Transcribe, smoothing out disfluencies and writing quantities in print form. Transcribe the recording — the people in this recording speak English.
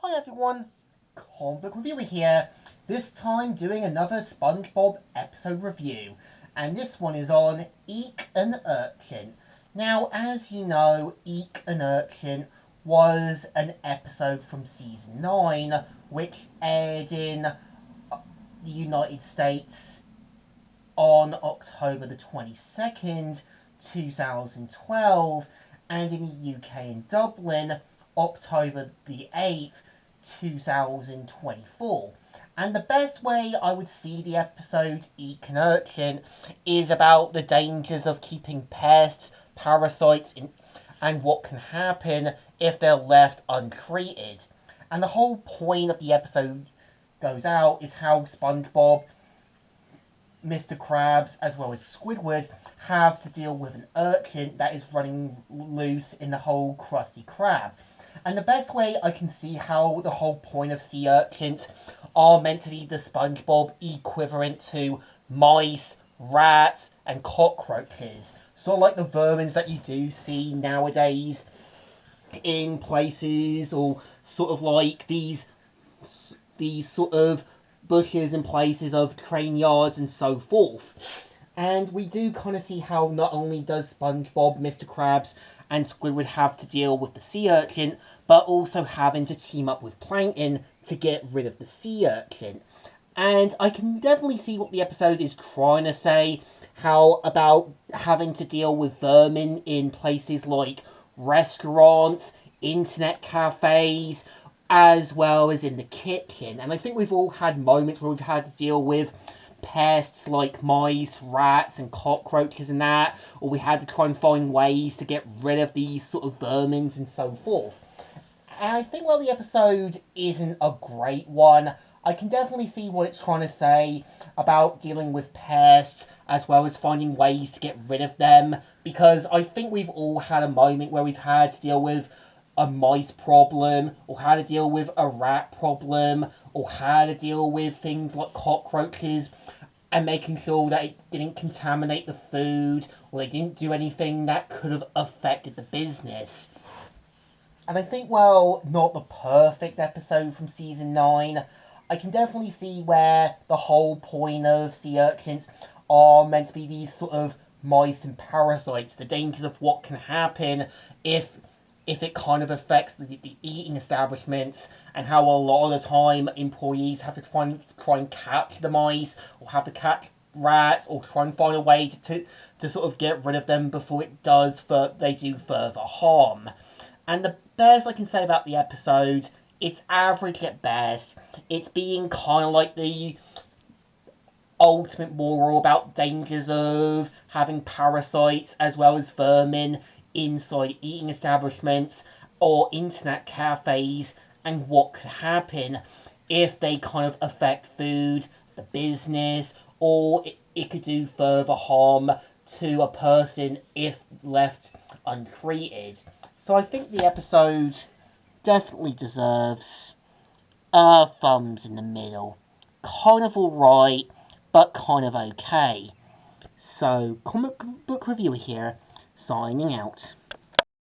Hi everyone, comic book reviewer here. This time doing another SpongeBob episode review, and this one is on Eek and Urchin. Now, as you know, Eek and Urchin was an episode from season 9, which aired in the United States on October the 22nd, 2012, and in the UK in Dublin, October the 8th, 2024. And the best way I would see the episode Eek and Urchin is about the dangers of keeping pests, parasites, and what can happen if they're left untreated. And the whole point of the episode goes out is how SpongeBob, Mr. Krabs, as well as Squidward, have to deal with an urchin that is running loose in the whole Krusty Krab. And the best way I can see how the whole point of sea urchins are meant to be the SpongeBob equivalent to mice, rats, and cockroaches. Sort of like the vermins that you do see nowadays in places, or sort of like these sort of bushes and places of train yards and so forth. And we do kind of see how not only does SpongeBob, Mr. Krabs, and Squidward have to deal with the sea urchin, but also having to team up with Plankton to get rid of the sea urchin. And I can definitely see what the episode is trying to say, how about having to deal with vermin in places like restaurants, internet cafes, as well as in the kitchen. And I think we've all had moments where we've had to deal with pests like mice, rats, and cockroaches and that, or we had to try and find ways to get rid of these sort of vermins and so forth. And I think while the episode isn't a great one, I can definitely see what it's trying to say about dealing with pests as well as finding ways to get rid of them, because I think we've all had a moment where we've had to deal with a mice problem, or how to deal with a rat problem, or how to deal with things like cockroaches, and making sure that it didn't contaminate the food, or they didn't do anything that could have affected the business. And I think, while not the perfect episode from season 9, I can definitely see where the whole point of sea urchins are meant to be these sort of mice and parasites, the dangers of what can happen if it kind of affects the eating establishments, and how a lot of the time employees have to try and catch the mice, or have to catch rats, or try and find a way to sort of get rid of them before they do further harm. And the best I can say about the episode, it's average at best. It's being kind of like the ultimate moral about dangers of having parasites as well as vermin inside eating establishments or internet cafes, and what could happen if they kind of affect food, the business, or it could do further harm to a person if left untreated. So I think the episode definitely deserves a thumbs in the middle. Kind of alright, but kind of okay. So, comic book reviewer here, signing out.